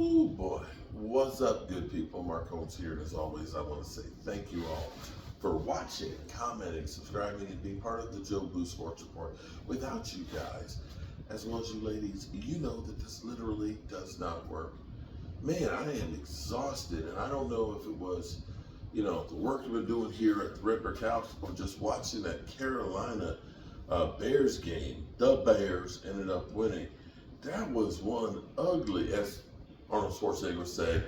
Oh boy. What's up, good people? Mark Holmes here, and as always, I want to say thank you all for watching, commenting, subscribing, and being part of the Joe Blue Sports Report. Without you guys, as well as you ladies, you know that this literally does not work. Man, I am exhausted, and I don't know if it was, the work we've been doing here at the Red Brick House or just watching that Carolina Bears game. The Bears ended up winning. That was one ugly, as Arnold Schwarzenegger would say,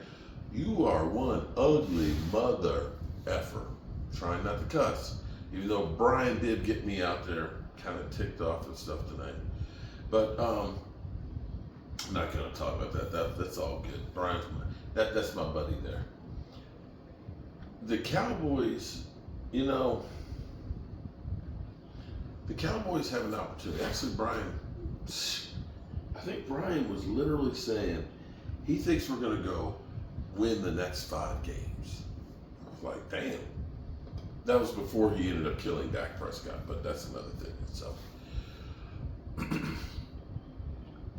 you are one ugly mother effer. Trying not to cuss, even though Brian did get me out there kind of ticked off and stuff tonight. But I'm not going to talk about that's all good. That's my buddy there. The Cowboys, the Cowboys have an opportunity. Actually, I think Brian was literally saying he thinks we're going to go win the next 5 games. I was like, damn. That was before he ended up killing Dak Prescott, but that's another thing itself.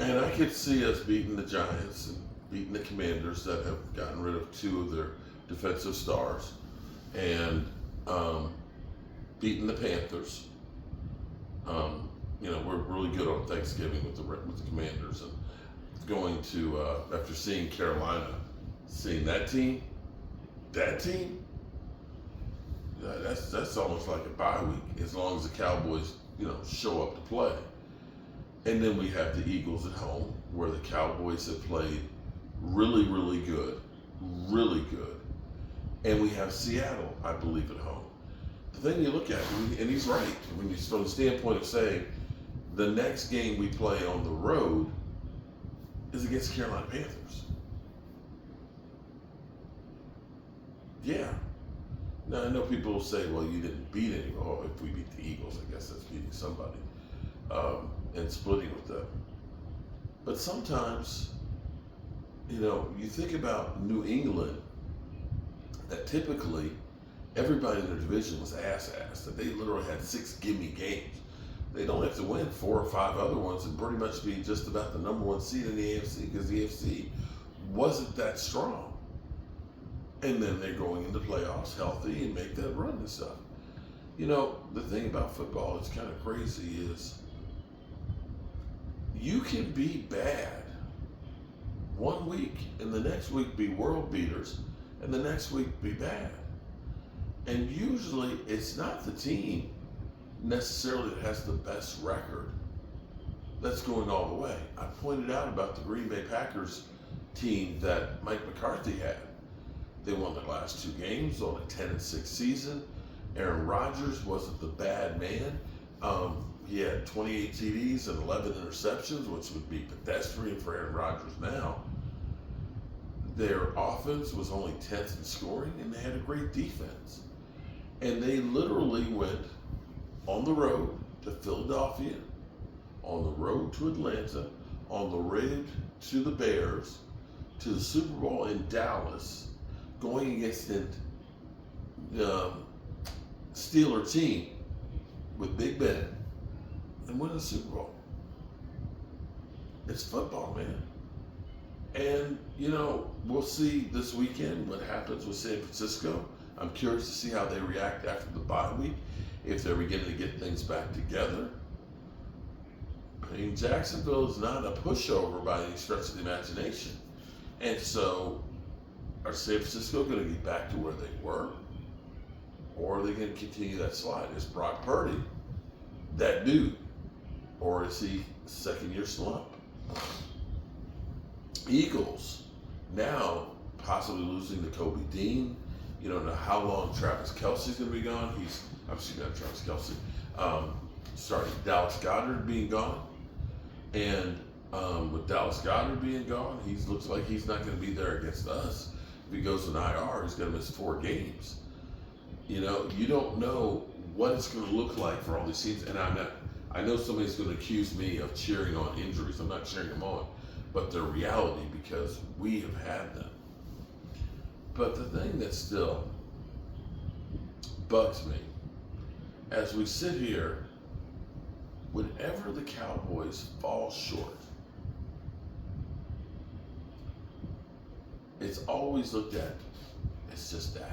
And I could see us beating the Giants and beating the Commanders that have gotten rid of 2 of their defensive stars, and beating the Panthers. We're really good on Thanksgiving with the Commanders, and going to after seeing Carolina, seeing that team, that's almost like a bye week as long as the Cowboys show up to play. And then we have the Eagles at home, where the Cowboys have played really, really good, and we have Seattle, I believe, at home. The thing you look at, and he's right, when you from the standpoint of saying the next game we play on the road is against the Carolina Panthers. Yeah. Now, I know people will say, well, you didn't beat anyone. Oh, if we beat the Eagles, I guess that's beating somebody and splitting with them. But sometimes, you think about New England, that typically everybody in their division was ass-ass, that they literally had 6 gimme games. They don't have to win 4 or 5 other ones and pretty much be just about the number 1 seed in the AFC, because the AFC wasn't that strong. And then they're going into playoffs healthy and make that run and stuff. The thing about football that's kind of crazy is you can be bad one week and the next week be world beaters and the next week be bad. And usually it's not the team necessarily that has the best record that's going all the way. I pointed out about the Green Bay Packers team that Mike McCarthy had. They won their last 2 games on a 10-6 season. Aaron Rodgers wasn't the bad man. He had 28 TDs and 11 interceptions, which would be pedestrian for Aaron Rodgers now. Their offense was only 10th in scoring, and they had a great defense. And they literally went on the road to Philadelphia, on the road to Atlanta, on the road to the Bears, to the Super Bowl in Dallas, going against an Steeler team with Big Ben, and win the Super Bowl. It's football, man. And, we'll see this weekend what happens with San Francisco. I'm curious to see how they react after the bye week, if they're beginning to get things back together. I mean, Jacksonville is not a pushover by any stretch of the imagination. And so, are San Francisco going to get back to where they were? Or are they going to continue that slide? Is Brock Purdy that dude? Or is he second-year slump? Eagles, now possibly losing to Kobe Dean. You don't know how long Travis Kelce's going to be gone. Not Travis Kelce. Dallas Goedert being gone. And with Dallas Goedert being gone, he looks like he's not going to be there against us. If he goes on IR, he's going to miss 4 games. You don't know what it's going to look like for all these teams. And I know somebody's going to accuse me of cheering on injuries. I'm not cheering them on, but they're reality because we have had them. But the thing that still bugs me, as we sit here, whenever the Cowboys fall short, it's always looked at as just Dak.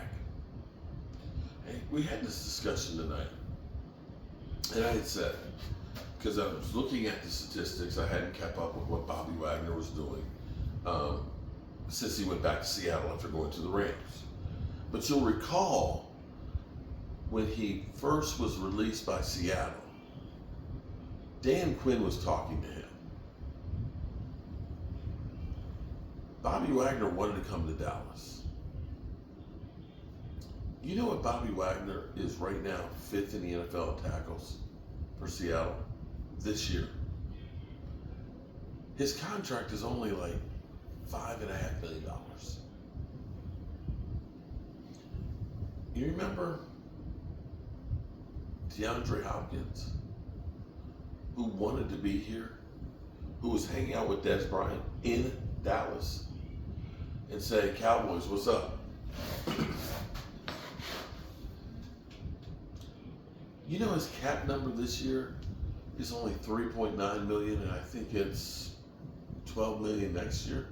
Hey, we had this discussion tonight, and I had said, because I was looking at the statistics, I hadn't kept up with what Bobby Wagner was doing since he went back to Seattle after going to the Rams. But you'll recall when he first was released by Seattle, Dan Quinn was talking to him. Bobby Wagner wanted to come to Dallas. You know what Bobby Wagner is right now, 5th in the NFL in tackles for Seattle this year? His contract is only like $5.5 million. You remember DeAndre Hopkins, who wanted to be here, who was hanging out with Des Bryant in Dallas, and say, Cowboys, what's up? You know his cap number this year is only $3.9 million, and I think it's $12 million next year.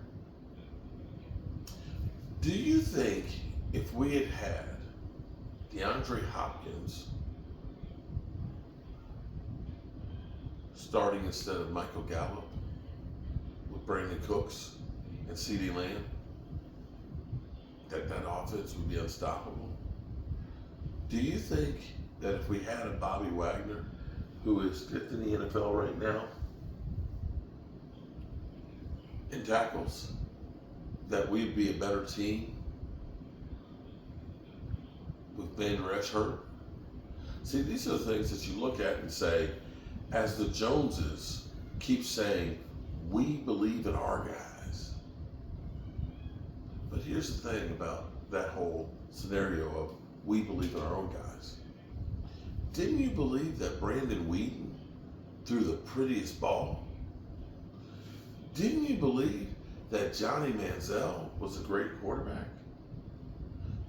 Do you think if we had had DeAndre Hopkins starting instead of Michael Gallup with Brandon Cooks and CeeDee Lamb, that offense would be unstoppable? Do you think that if we had a Bobby Wagner, who is 5th in the NFL right now in tackles, that we'd be a better team with Van Der Esch hurt? See, these are the things that you look at and say, as the Joneses keep saying, we believe in our guys. But here's the thing about that whole scenario of we believe in our own guys. Didn't you believe that Brandon Whedon threw the prettiest ball? Didn't you believe that Johnny Manziel was a great quarterback?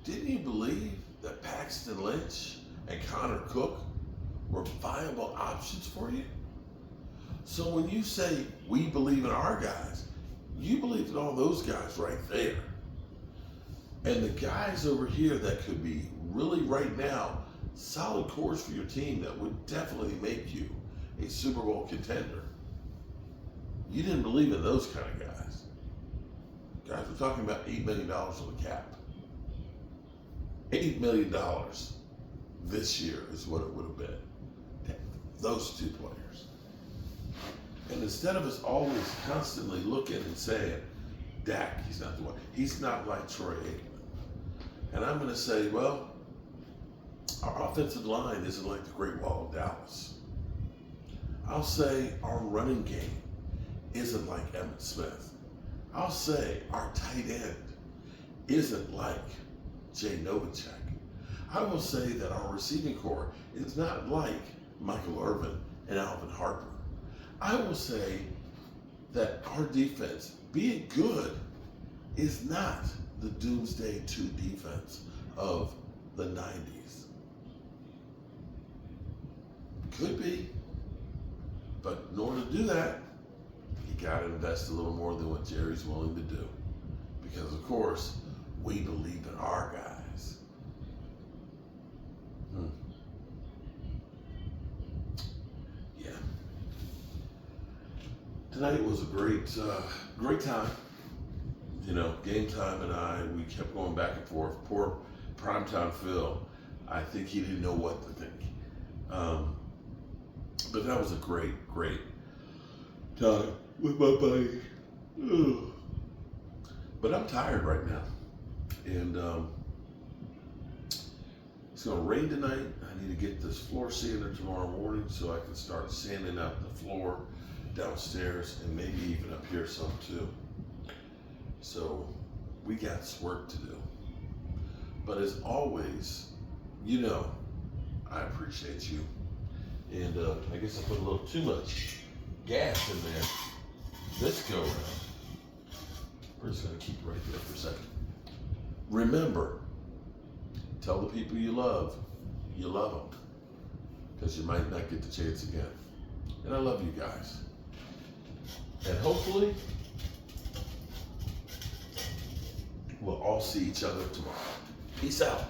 Didn't you believe that Paxton Lynch and Connor Cook were viable options for you? So when you say we believe in our guys, you believe in all those guys right there. And the guys over here that could be really right now solid cores for your team that would definitely make you a Super Bowl contender. You didn't believe in those kind of guys. Guys, we're talking about $8 million on the cap. $8 million this year is what it would have been. Those two players. And instead of us always constantly looking and saying, Dak, he's not the one. He's not like Troy Aikman. And I'm going to say, well, our offensive line isn't like the Great Wall of Dallas. I'll say our running game isn't like Emmitt Smith. I'll say our tight end isn't like Jay Novacek. I will say that our receiving core is not like Michael Irvin and Alvin Harper. I will say that our defense, being good, is not the Doomsday 2 defense of the 90s. Could be, but in order to do that, you got to invest a little more than what Jerry's willing to do. Because, of course, we believe in our guys. Yeah. Tonight was a great time. You know, Game Time and we kept going back and forth. Poor Primetime Phil, I think he didn't know what to think. But that was a great time with my buddy. Ugh. But I'm tired right now. And it's going to rain tonight. I need to get this floor sander tomorrow morning so I can start sanding out the floor downstairs and maybe even up here some too. So we got some work to do. But as always, you know, I appreciate you. And I guess I put a little too much gas in there this go around. We're just going to keep it right there for a second. Remember, tell the people you love them. Because you might not get the chance again. And I love you guys. And hopefully, we'll all see each other tomorrow. Peace out.